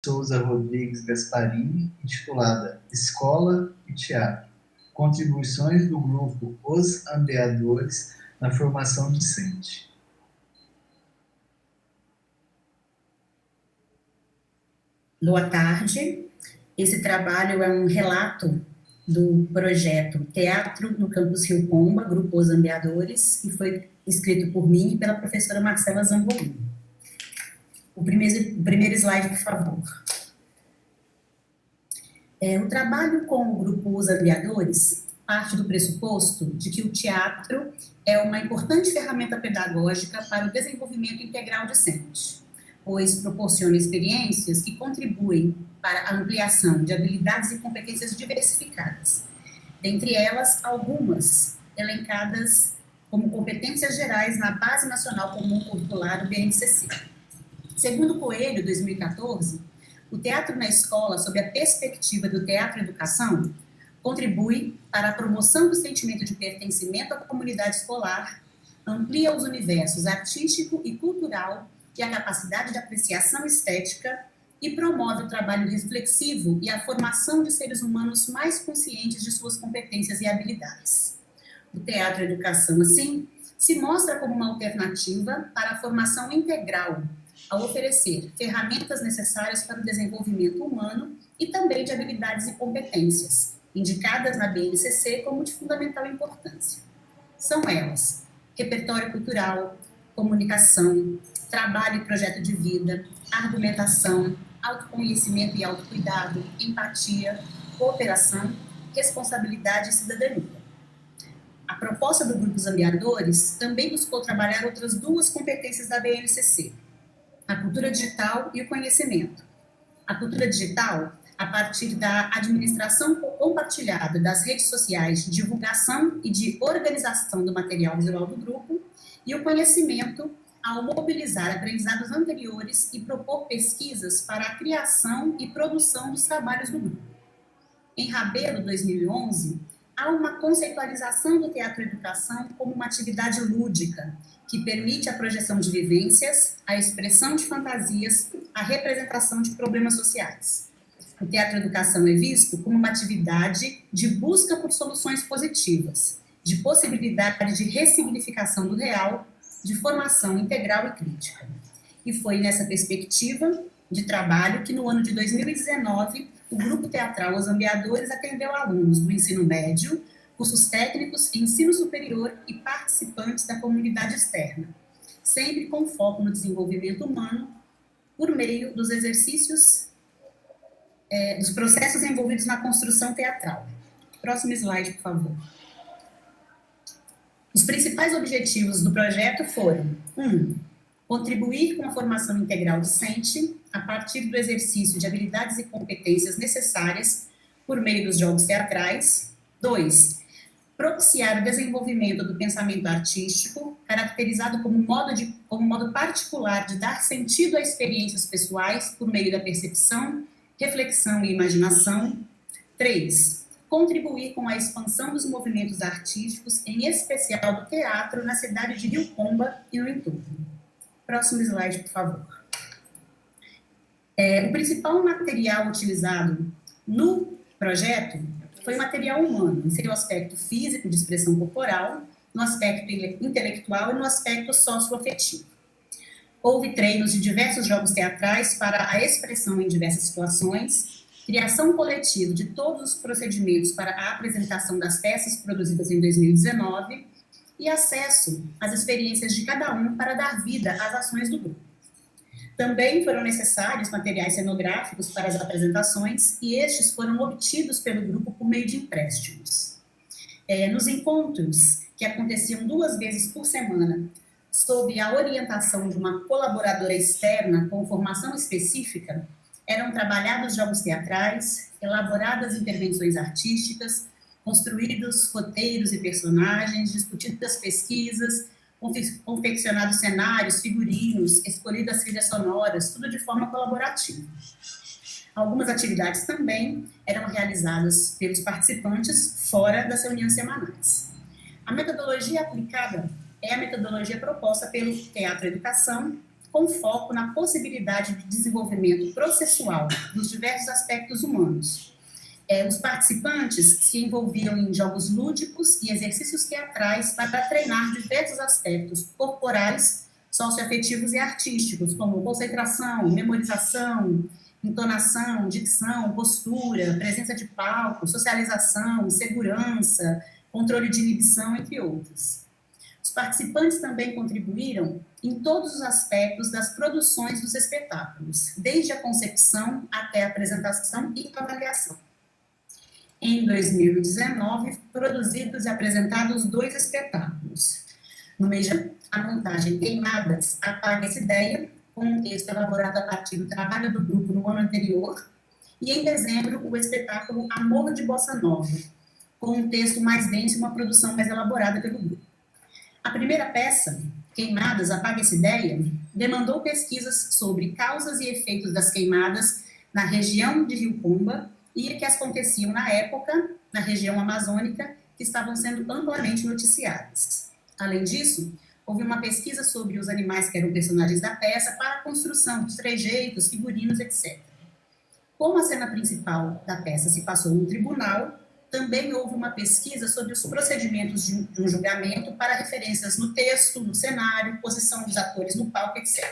Souza Rodrigues Gasparini, intitulada Escola e Teatro, contribuições do grupo Os Ambeadores na formação docente. Boa tarde. Esse trabalho é um relato do projeto Teatro no Campus Rio Pomba, Grupo Os Ambeadores, e foi escrito por mim e pela professora Marcela Zambolini. O primeiro slide, por favor. O trabalho com o Grupo Os Ambeadores parte do pressuposto de que o teatro é uma importante ferramenta pedagógica para o desenvolvimento integral docente, pois proporciona experiências que contribuem para a ampliação de habilidades e competências diversificadas. Dentre elas, algumas elencadas como competências gerais na Base Nacional Comum Curricular, do BNCC. Segundo Coelho, 2014, o teatro na escola, sob a perspectiva do teatro-educação, contribui para a promoção do sentimento de pertencimento à comunidade escolar, amplia os universos artístico e cultural e a capacidade de apreciação estética e promove o trabalho reflexivo e a formação de seres humanos mais conscientes de suas competências e habilidades. O teatro-educação, assim, se mostra como uma alternativa para a formação integral, ao oferecer ferramentas necessárias para o desenvolvimento humano e também de habilidades e competências, indicadas na BNCC como de fundamental importância. São elas: repertório cultural, comunicação, trabalho e projeto de vida, argumentação, autoconhecimento e autocuidado, empatia, cooperação, responsabilidade e cidadania. A proposta do Grupo Os Ambeadores também buscou trabalhar outras duas competências da BNCC, a cultura digital e o conhecimento. A cultura digital, a partir da administração compartilhada das redes sociais de divulgação e de organização do material visual do grupo, e o conhecimento, ao mobilizar aprendizados anteriores e propor pesquisas para a criação e produção dos trabalhos do grupo. Em Rabelo, 2011, há uma conceitualização do teatro-educação como uma atividade lúdica, que permite a projeção de vivências, a expressão de fantasias, a representação de problemas sociais. O teatro-educação é visto como uma atividade de busca por soluções positivas, de possibilidade de ressignificação do real, de formação integral e crítica. E foi nessa perspectiva de trabalho que, no ano de 2019, o Grupo Teatral Os Ambeadores atendeu alunos do ensino médio, cursos técnicos, ensino superior e participantes da comunidade externa, sempre com foco no desenvolvimento humano, por meio dos exercícios, dos processos envolvidos na construção teatral. Próximo slide, por favor. Os principais objetivos do projeto foram: 1. Contribuir com a formação integral docente, a partir do exercício de habilidades e competências necessárias por meio dos jogos teatrais. 2. Propiciar o desenvolvimento do pensamento artístico, caracterizado como modo particular de dar sentido a experiências pessoais por meio da percepção, reflexão e imaginação. 3. Contribuir com a expansão dos movimentos artísticos, em especial do teatro, na cidade de Rio Pomba e no entorno. Próximo slide, por favor. O principal material utilizado no projeto foi o material humano, em seu aspecto físico, de expressão corporal, no aspecto intelectual e no aspecto socioafetivo. Houve treinos de diversos jogos teatrais para a expressão em diversas situações, criação coletiva de todos os procedimentos para a apresentação das peças produzidas em 2019 e acesso às experiências de cada um para dar vida às ações do grupo. Também foram necessários materiais cenográficos para as apresentações e estes foram obtidos pelo grupo por meio de empréstimos. Nos encontros, que aconteciam 2 vezes por semana, sob a orientação de uma colaboradora externa com formação específica, eram trabalhados jogos teatrais, elaboradas intervenções artísticas, construídos roteiros e personagens, discutidas pesquisas, confeccionados cenários, figurinos, escolhidas trilhas sonoras, tudo de forma colaborativa. Algumas atividades também eram realizadas pelos participantes fora das reuniões semanais. A metodologia aplicada é a metodologia proposta pelo Teatro Educação, com foco na possibilidade de desenvolvimento processual dos diversos aspectos humanos. Os participantes se envolviam em jogos lúdicos e exercícios teatrais para treinar diversos aspectos corporais, socioafetivos e artísticos, como concentração, memorização, entonação, dicção, postura, presença de palco, socialização, segurança, controle de inibição, entre outros. Os participantes também contribuíram em todos os aspectos das produções dos espetáculos, desde a concepção até a apresentação e avaliação. Em 2019, produzidos e apresentados 2 espetáculos. No mês de a montagem Queimadas, apaga essa ideia, com um texto elaborado a partir do trabalho do grupo no ano anterior, e em dezembro, o espetáculo Amor de Bossa Nova, com um texto mais denso e uma produção mais elaborada pelo grupo. A primeira peça, Queimadas, apaga essa ideia, demandou pesquisas sobre causas e efeitos das queimadas na região de Rio Pomba e que aconteciam na época, na região amazônica, que estavam sendo amplamente noticiadas. Além disso, houve uma pesquisa sobre os animais que eram personagens da peça para a construção dos trejeitos, figurinos, etc. Como a cena principal da peça se passou no tribunal, também houve uma pesquisa sobre os procedimentos de um julgamento para referências no texto, no cenário, posição dos atores no palco, etc.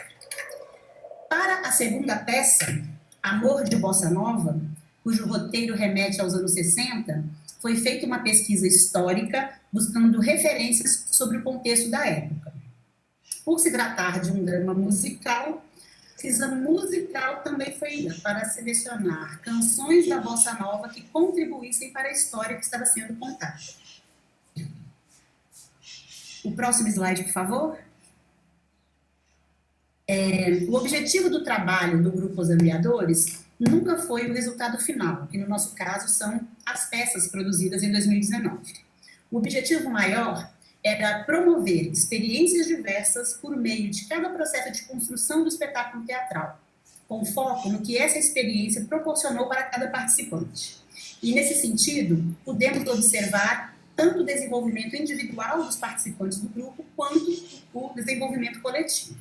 Para a segunda peça, Amor de Bossa Nova, cujo roteiro remete aos anos 60, foi feita uma pesquisa histórica buscando referências sobre o contexto da época. Por se tratar de um drama musical, a pesquisa musical também foi feita para selecionar canções da Bossa Nova que contribuíssem para a história que estava sendo contada. O próximo slide, por favor. O objetivo do trabalho do Grupo Os Ampliadores nunca foi o resultado final, que no nosso caso são as peças produzidas em 2019. O objetivo maior era promover experiências diversas por meio de cada processo de construção do espetáculo teatral, com foco no que essa experiência proporcionou para cada participante. E, nesse sentido, podemos observar tanto o desenvolvimento individual dos participantes do grupo, quanto o desenvolvimento coletivo.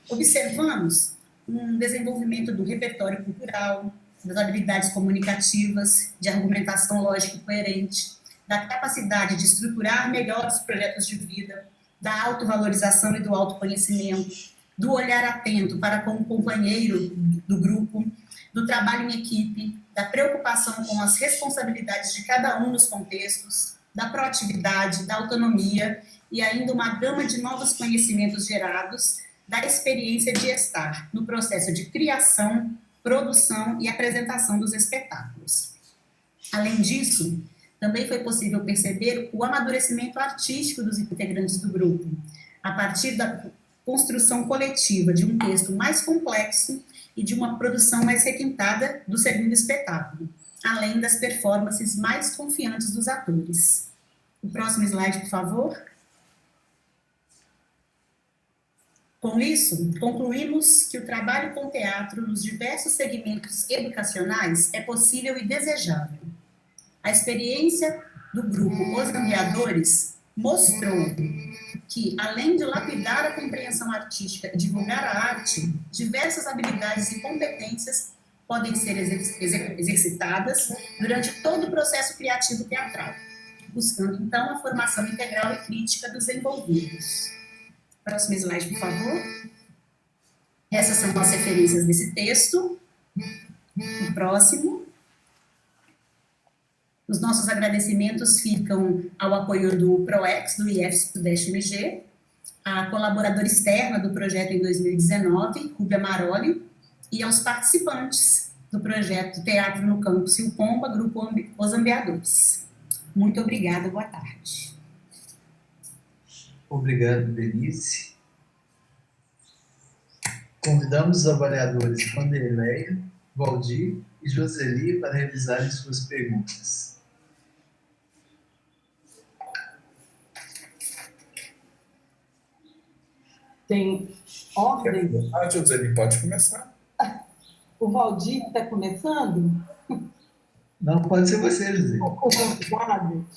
Observamos um desenvolvimento do repertório cultural, das habilidades comunicativas, de argumentação lógica e coerente, da capacidade de estruturar melhor os projetos de vida, da autovalorização e do autoconhecimento, do olhar atento para com o companheiro do grupo, do trabalho em equipe, da preocupação com as responsabilidades de cada um nos contextos, da proatividade, da autonomia e ainda uma gama de novos conhecimentos gerados da experiência de estar no processo de criação, produção e apresentação dos espetáculos. Além disso, também foi possível perceber o amadurecimento artístico dos integrantes do grupo, a partir da construção coletiva de um texto mais complexo e de uma produção mais requintada do segundo espetáculo, além das performances mais confiantes dos atores. O próximo slide, por favor. Com isso, concluímos que o trabalho com teatro nos diversos segmentos educacionais é possível e desejável. A experiência do grupo Os Ampliadores mostrou que, além de lapidar a compreensão artística e divulgar a arte, diversas habilidades e competências podem ser exercitadas durante todo o processo criativo teatral, buscando, então, a formação integral e crítica dos envolvidos. Próximo slide, por favor. Essas são as referências desse texto. O próximo. Os nossos agradecimentos ficam ao apoio do PROEX, do IF Sudeste MG, a colaboradora externa do projeto em 2019, Rúbia Maroli, e aos participantes do projeto Teatro no Campus Rio Pomba, Grupo Os Ampliadores. Muito obrigada, boa tarde. Obrigado, Denise. Convidamos os avaliadores Vanderleia, Valdir e Joseli para realizarem suas perguntas. Tem ordem? Joseli, pode começar. O Valdir está começando? Não, pode ser você, José. O convidado.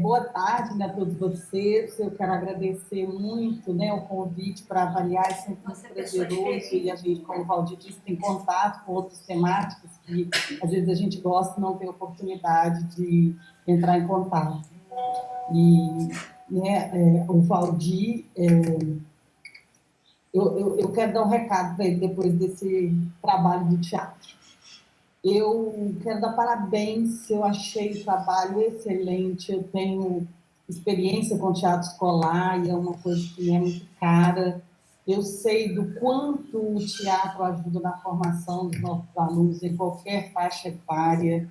Boa tarde, né, a todos vocês. Eu quero agradecer muito, né, o convite para avaliar, é sempre muito prazeroso, e a gente, como o Valdir disse, tem contato com outros temáticos que às vezes a gente gosta e não tem oportunidade de entrar em contato. E, né, o Valdir, eu quero dar um recado para ele depois desse trabalho do teatro. Eu quero dar parabéns, eu achei o trabalho excelente, eu tenho experiência com teatro escolar e é uma coisa que me é muito cara. Eu sei do quanto o teatro ajuda na formação dos nossos alunos em qualquer faixa etária,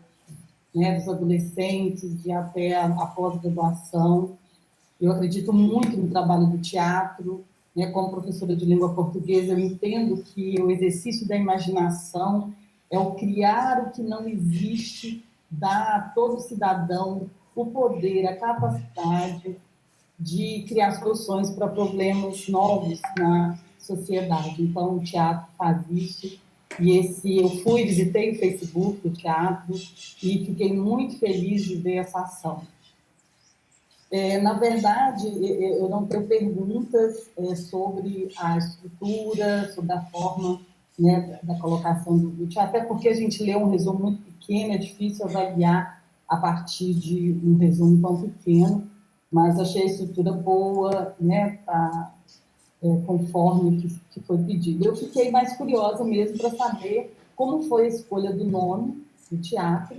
né, dos adolescentes e até a pós-graduação. Eu acredito muito no trabalho do teatro, né, como professora de língua portuguesa, eu entendo que o exercício da imaginação é o criar o que não existe, dar a todo cidadão o poder, a capacidade de criar soluções para problemas novos na sociedade. Então, o teatro faz isso. E eu visitei o Facebook do teatro e fiquei muito feliz de ver essa ação. Na verdade, eu não tenho perguntas sobre a estrutura, sobre a forma, né, da colocação do teatro, até porque a gente lê um resumo muito pequeno, é difícil avaliar a partir de um resumo tão pequeno, mas achei a estrutura boa, né, conforme o que foi pedido. Eu fiquei mais curiosa mesmo para saber como foi a escolha do nome do teatro.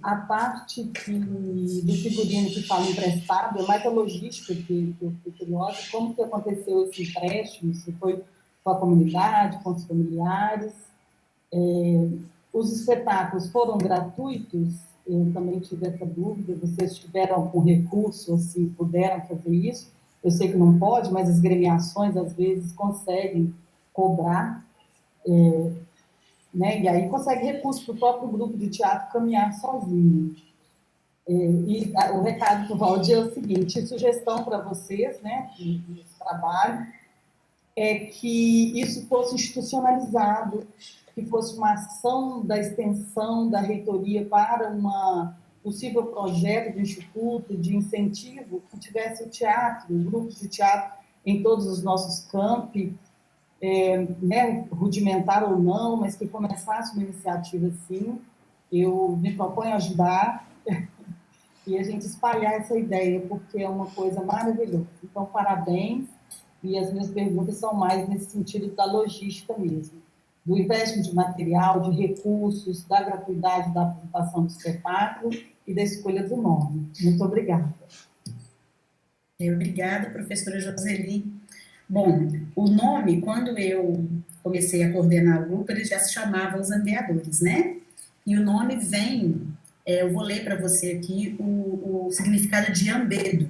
A parte do figurino que fala emprestado é mais a logística que eu fiquei curiosa, como que aconteceu esse empréstimo, se foi com a comunidade, com os familiares. Os espetáculos foram gratuitos? Eu também tive essa dúvida. Vocês tiveram algum recurso, assim, puderam fazer isso? Eu sei que não pode, mas as gremiações, às vezes, conseguem cobrar, né? E aí consegue recurso para o próprio grupo de teatro caminhar sozinho. E o recado do Valdir é o seguinte: sugestão para vocês, né, nesse trabalho, é que isso fosse institucionalizado, que fosse uma ação da extensão da reitoria para um possível projeto do Instituto de incentivo que tivesse o teatro, grupos de teatro em todos os nossos campi, né, rudimentar ou não, mas que começasse uma iniciativa assim. Eu me proponho ajudar e a gente espalhar essa ideia, porque é uma coisa maravilhosa. Então, parabéns, e as minhas perguntas são mais nesse sentido da logística mesmo, do empréstimo de material, de recursos, da gratuidade da apresentação do espetáculo e da escolha do nome. Muito obrigada. Obrigada, professora Joseli. Bom, o nome, quando eu comecei a coordenar o grupo, ele já se chamava Os Andeadores, né? E o nome vem, eu vou ler para você aqui o significado de ambedo.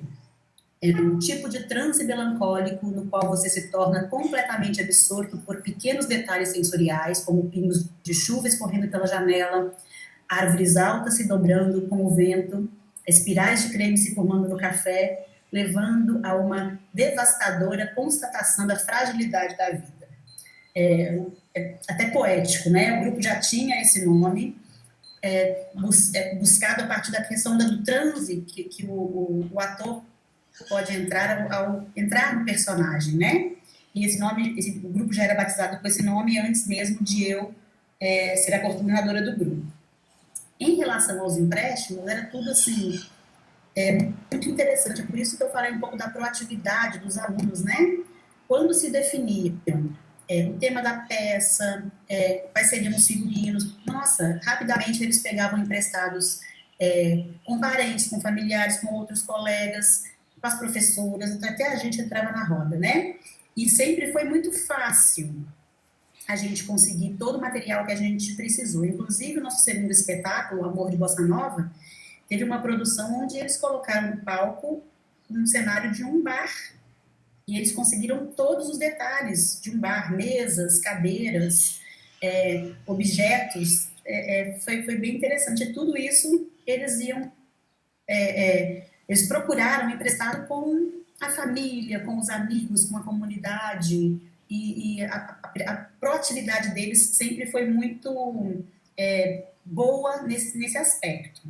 É um tipo de transe melancólico no qual você se torna completamente absorto por pequenos detalhes sensoriais, como pingos de chuva escorrendo pela janela, árvores altas se dobrando com o vento, espirais de creme se formando no café, levando a uma devastadora constatação da fragilidade da vida. É até poético, né? O grupo já tinha esse nome, buscado a partir da questão do transe que o ator pode entrar ao entrar no personagem, né? E esse nome, o grupo já era batizado com esse nome antes mesmo de eu ser a coordenadora do grupo. Em relação aos empréstimos, era tudo assim, muito interessante, por isso que eu falei um pouco da proatividade dos alunos, né? Quando se definiam o tema da peça, quais seriam os figurinos, nossa, rapidamente eles pegavam emprestados com parentes, com familiares, com outros colegas, com as professoras, então até a gente entrava na roda, né? E sempre foi muito fácil a gente conseguir todo o material que a gente precisou. Inclusive, o nosso segundo espetáculo, O Amor de Bossa Nova, teve uma produção onde eles colocaram no palco um cenário de um bar. E eles conseguiram todos os detalhes de um bar, mesas, cadeiras, objetos. Foi bem interessante. E tudo isso eles iam... eles procuraram emprestado com a família, com os amigos, com a comunidade, e a proatividade deles sempre foi muito boa nesse aspecto.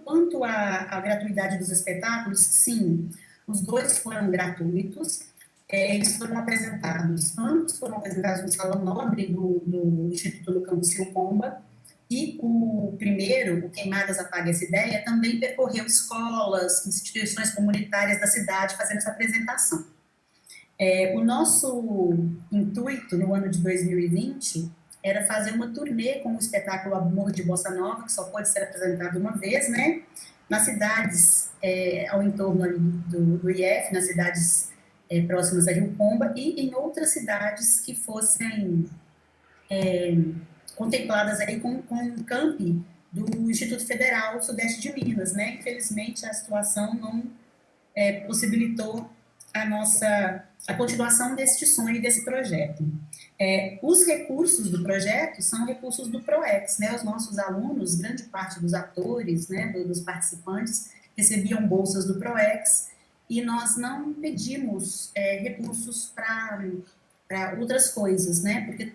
Quanto à gratuidade dos espetáculos, sim, os dois foram gratuitos. Eles foram apresentados, ambos foram apresentados no Salão Nobre do Instituto do Campo Silpomba, e o primeiro, o Queimadas Apague Essa Ideia, também percorreu escolas, instituições comunitárias da cidade fazendo essa apresentação. O nosso intuito no ano de 2020 era fazer uma turnê com o espetáculo Amor de Bossa Nova, que só pode ser apresentado uma vez, né? Nas cidades ao entorno ali do IF, nas cidades próximas a Rio Pomba, e em outras cidades que fossem contempladas aí com o campi do Instituto Federal Sudeste de Minas, né? Infelizmente, a situação não possibilitou a continuação deste sonho e desse projeto. Os recursos do projeto são recursos do PROEX, né? Os nossos alunos, grande parte dos atores, né, dos participantes, recebiam bolsas do PROEX, e nós não pedimos recursos para outras coisas, né? Porque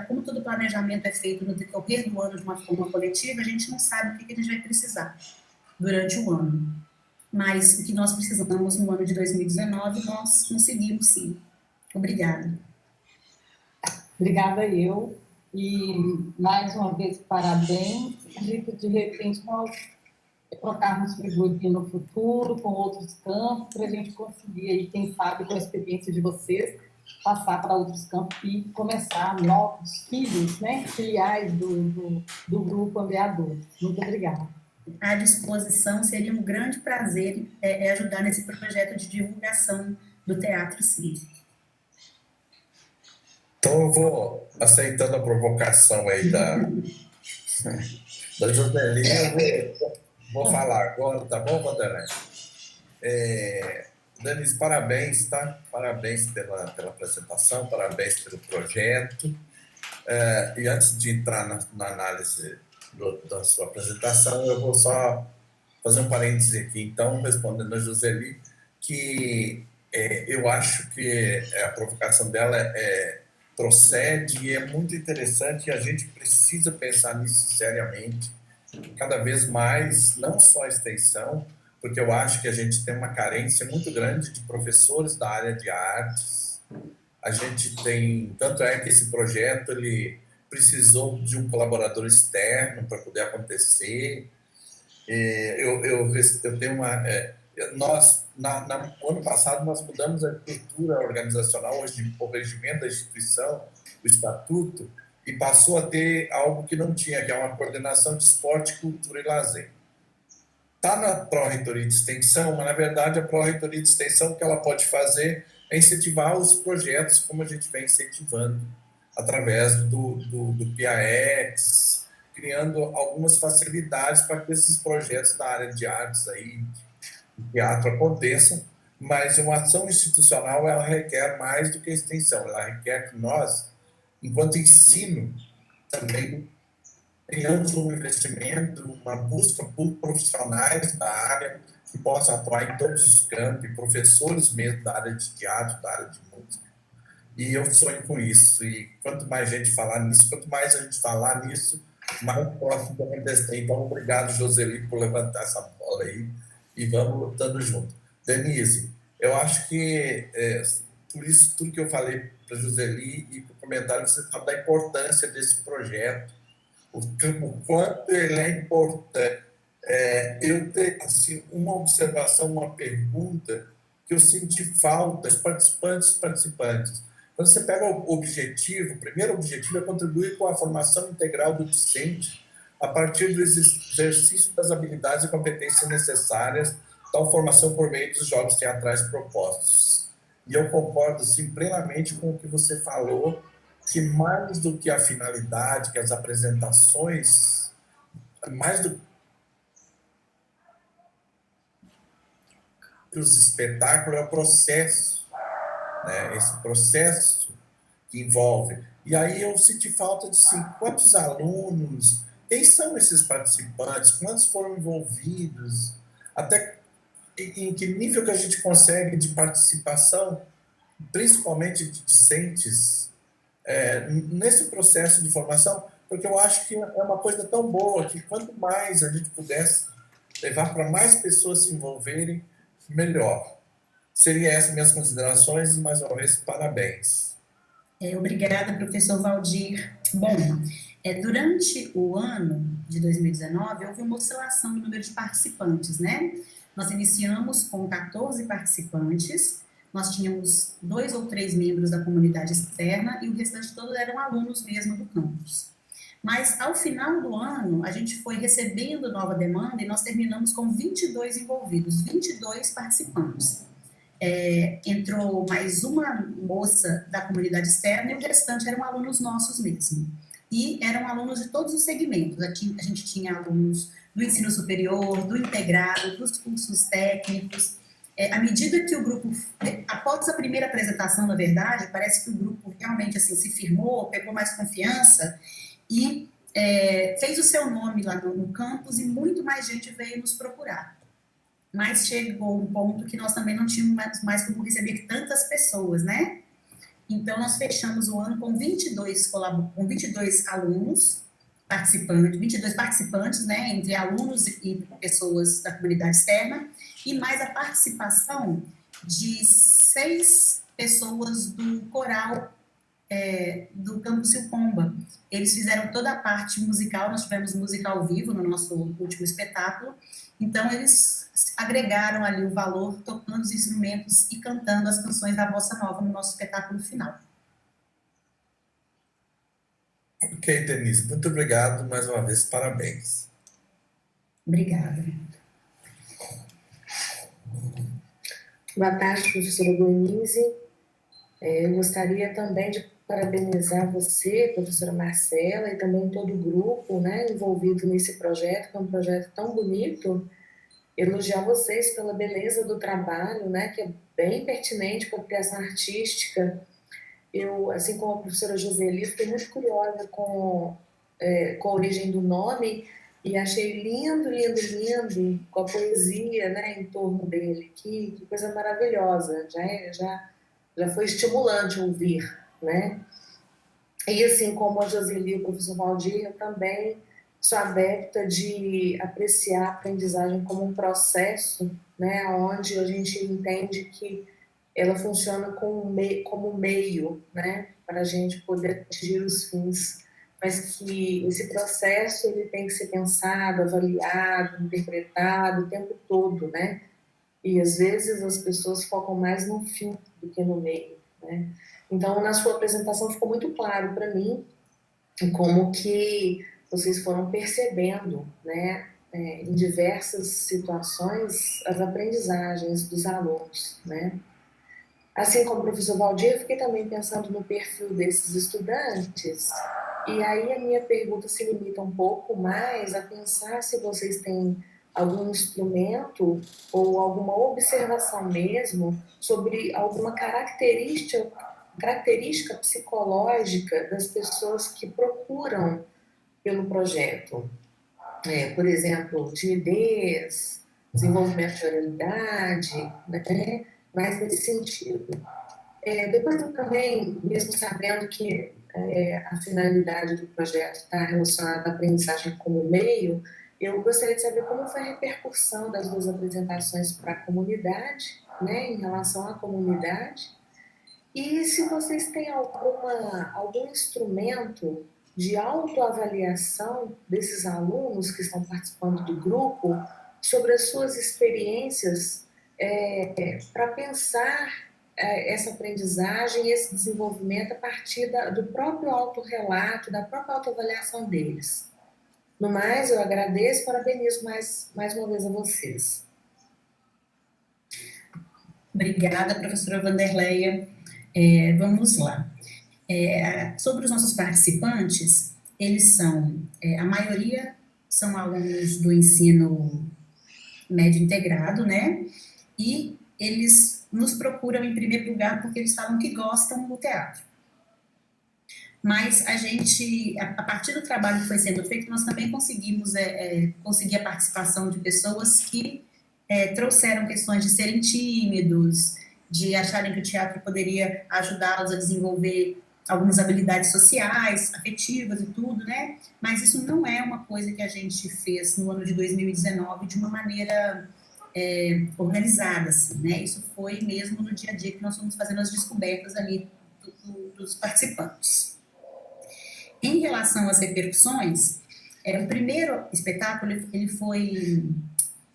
como todo planejamento é feito no decorrer do ano de uma forma coletiva, a gente não sabe o que a gente vai precisar durante o ano. Mas o que nós precisamos no ano de 2019, nós conseguimos, sim. Obrigada. Obrigada eu. E, mais uma vez, parabéns. De repente, nós trocarmos figurinha no futuro, com outros campos, para a gente conseguir, aí, quem sabe, com a experiência de vocês, passar para outros campos e começar novos filhos, né, filiais do Grupo Ambeadores. Muito obrigada. À disposição, seria um grande prazer ajudar nesse projeto de divulgação do teatro cívico. Então, eu vou, aceitando a provocação aí da Joseli, eu vou falar agora, tá bom, Vanderlei? Denise, parabéns, tá? Parabéns pela apresentação, parabéns pelo projeto. E antes de entrar na análise da sua apresentação, eu vou só fazer um parêntese aqui, então, respondendo a Joseli, que eu acho que a provocação dela procede e é muito interessante, e a gente precisa pensar nisso seriamente, cada vez mais, não só a extensão, porque eu acho que a gente tem uma carência muito grande de professores da área de artes. A gente tem, tanto é que esse projeto ele precisou de um colaborador externo para poder acontecer. Eu tenho uma... nós, no ano passado, nós mudamos a estrutura organizacional, hoje, o regimento da instituição, o estatuto, e passou a ter algo que não tinha, que é uma coordenação de esporte, cultura e lazer. Está na Pró-Reitoria de Extensão, mas, na verdade, a Pró-Reitoria de Extensão, o que ela pode fazer é incentivar os projetos, como a gente vem incentivando, através do PIAEX, criando algumas facilidades para que esses projetos da área de artes aí, de teatro aconteçam, mas uma ação institucional ela requer mais do que a extensão, ela requer que nós, enquanto ensino, também tenhamos um investimento, uma busca por profissionais da área que possam atuar em todos os campos, professores mesmo da área de teatro, da área de música. E eu sonho com isso. E quanto mais gente falar nisso, quanto mais a gente falar nisso, mais próximo da acontecer. Então, obrigado, Joseli, por levantar essa bola aí e vamos lutando junto. Denise, eu acho que por isso tudo que eu falei para a Joseli e para o comentário, você sabe da importância desse projeto, o quanto ele é importante. Eu tenho assim, uma observação, uma pergunta que eu senti falta dos participantes. Quando você pega o objetivo, o primeiro objetivo é contribuir com a formação integral do docente a partir do exercício das habilidades e competências necessárias, tal formação por meio dos jogos teatrais propostos. E eu concordo, sim, plenamente com o que você falou, que mais do que a finalidade, que as apresentações, mais do que os espetáculos, é o processo, né? Esse processo que envolve. E aí eu senti falta de assim, quantos alunos, quem são esses participantes, quantos foram envolvidos, até em que nível que a gente consegue de participação, principalmente de discentes, nesse processo de formação, porque eu acho que é uma coisa tão boa que quanto mais a gente pudesse levar para mais pessoas se envolverem, melhor. Seria essas minhas considerações e, mais uma vez, parabéns. Obrigada, professor Valdir. Bom, durante o ano de 2019, houve uma oscilação no número de participantes, né? Nós iniciamos com 14 participantes, nós tínhamos 2 ou 3 membros da comunidade externa e o restante todos eram alunos mesmo do campus. Mas, ao final do ano, a gente foi recebendo nova demanda e nós terminamos com 22 envolvidos, 22 participantes. Entrou mais uma moça da comunidade externa e o restante eram alunos nossos mesmo. E eram alunos de todos os segmentos. A gente tinha alunos do ensino superior, do integrado, dos cursos técnicos. À medida que o grupo, após a primeira apresentação, na verdade, parece que o grupo realmente assim, se firmou, pegou mais confiança e fez o seu nome lá no campus e muito mais gente veio nos procurar. Mas chegou um ponto que nós também não tínhamos mais como receber tantas pessoas, né? Então, nós fechamos o ano com 22 alunos participantes, 22 participantes, né, entre alunos e pessoas da comunidade externa, e mais a participação de 6 pessoas do coral do Campus Silcomba. Eles fizeram toda a parte musical, nós tivemos música ao vivo no nosso último espetáculo, então eles agregaram ali o valor tocando os instrumentos e cantando as canções da Bossa Nova no nosso espetáculo final. Ok, Denise, muito obrigado mais uma vez, parabéns. Obrigada. Boa tarde, professora Denise. Eu gostaria também de parabenizar você, professora Marcela, e também todo o grupo, né, envolvido nesse projeto, que é um projeto tão bonito. Elogiar vocês pela beleza do trabalho, né, que é bem pertinente para a criação artística. Eu, assim como a professora Joseli, fiquei muito curiosa com a origem do nome e achei lindo, lindo, lindo, com a poesia, né, em torno dele. Que coisa maravilhosa, já foi estimulante ouvir, né? E assim como a Joseli e o professor Valdir, eu também sou adepta de apreciar a aprendizagem como um processo, né, onde a gente entende que ela funciona como meio, né, para a gente poder atingir os fins, mas que esse processo ele tem que ser pensado, avaliado, interpretado o tempo todo, né? E às vezes as pessoas focam mais no fim do que no meio, né? Então, na sua apresentação ficou muito claro para mim como que vocês foram percebendo, né, em diversas situações, as aprendizagens dos alunos, né? Assim como o professor Valdir, eu fiquei também pensando no perfil desses estudantes, e aí a minha pergunta se limita um pouco mais a pensar se vocês têm algum instrumento ou alguma observação mesmo sobre alguma característica psicológica das pessoas que procuram pelo projeto. Por exemplo, timidez, desenvolvimento de oralidade, né? Mais nesse sentido. Depois eu também, mesmo sabendo que a finalidade do projeto está relacionada à aprendizagem como meio, eu gostaria de saber como foi a repercussão das 2 apresentações para a comunidade, né, em relação à comunidade, e se vocês têm algum instrumento de autoavaliação desses alunos que estão participando do grupo sobre as suas experiências para pensar essa aprendizagem e esse desenvolvimento a partir do próprio autorrelato, da própria autoavaliação deles. No mais, eu agradeço e parabenizo mais uma vez a vocês. Obrigada, professora Vanderleia. Vamos lá. Sobre os nossos participantes, eles são, a maioria são alunos do ensino médio integrado, né? E eles nos procuram em primeiro lugar porque eles falam que gostam do teatro. Mas a gente, a partir do trabalho que foi sendo feito, nós também conseguimos conseguir a participação de pessoas que trouxeram questões de serem tímidos, de acharem que o teatro poderia ajudá-los a desenvolver algumas habilidades sociais, afetivas e tudo, né? Mas isso não é uma coisa que a gente fez no ano de 2019 de uma maneira organizada, assim, né? Isso foi mesmo no dia a dia que nós fomos fazendo as descobertas ali dos participantes. Em relação às repercussões, o primeiro espetáculo ele foi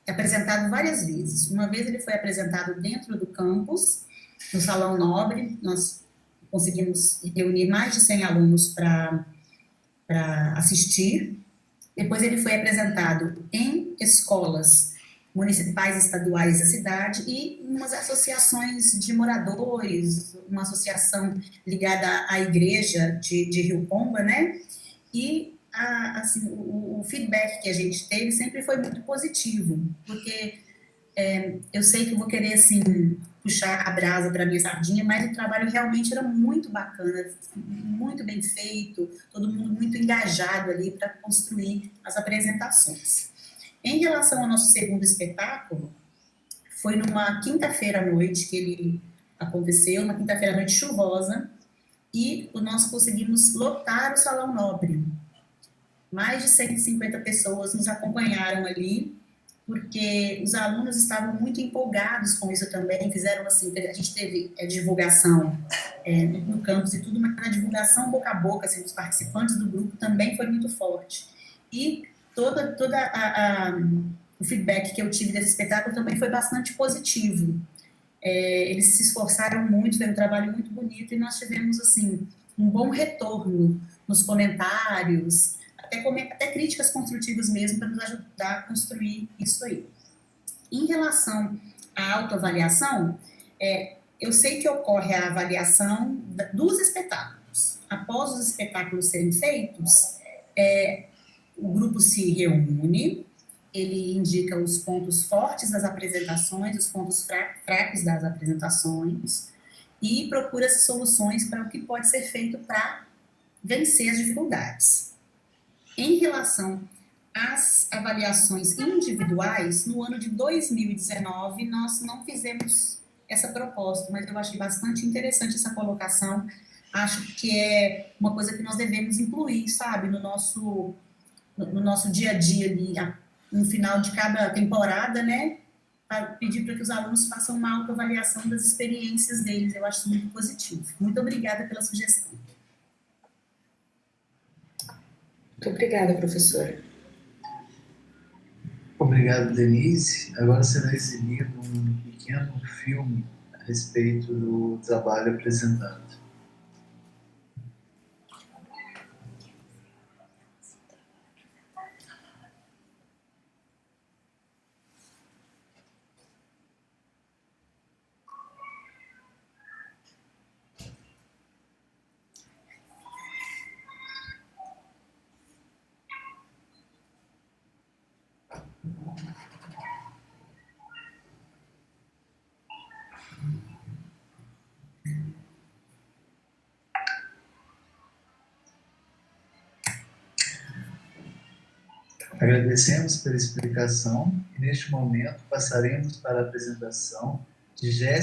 apresentado várias vezes. Uma vez ele foi apresentado dentro do campus, no Salão Nobre, nós conseguimos reunir mais de 100 alunos para assistir. Depois ele foi apresentado em escolas municipais e estaduais da cidade e em umas associações de moradores, uma associação ligada à igreja de Rio Pomba, né? E assim, o feedback que a gente teve sempre foi muito positivo, porque eu sei que eu vou querer assim puxar a brasa para minha sardinha, mas o trabalho realmente era muito bacana, muito bem feito, todo mundo muito engajado ali para construir as apresentações. Em relação ao nosso segundo espetáculo, foi numa quinta-feira à noite que ele aconteceu, uma quinta-feira à noite chuvosa, e nós conseguimos lotar o Salão Nobre. Mais de 150 pessoas nos acompanharam ali, porque os alunos estavam muito empolgados com isso também, fizeram assim, a gente teve divulgação no campus e tudo, mas a divulgação boca a boca, assim, dos participantes do grupo também foi muito forte. E o feedback que eu tive desse espetáculo também foi bastante positivo. Eles se esforçaram muito, foi um trabalho muito bonito, e nós tivemos, assim, um bom retorno nos comentários, até críticas construtivas mesmo, para nos ajudar a construir isso aí. Em relação à autoavaliação, eu sei que ocorre a avaliação dos espetáculos. Após os espetáculos serem feitos, o grupo se reúne, ele indica os pontos fortes das apresentações, os pontos fracos das apresentações, e procura soluções para o que pode ser feito para vencer as dificuldades. Em relação às avaliações individuais, no ano de 2019, nós não fizemos essa proposta, mas eu achei bastante interessante essa colocação. Acho que é uma coisa que nós devemos incluir, sabe, no nosso dia a dia ali, no final de cada temporada, né, para pedir para que os alunos façam uma autoavaliação das experiências deles. Eu acho muito positivo. Muito obrigada pela sugestão. Muito obrigada, professora. Obrigado, Denise. Agora será exibido um pequeno filme a respeito do trabalho apresentado. Agradecemos pela explicação e, neste momento, passaremos para a apresentação de Jéssica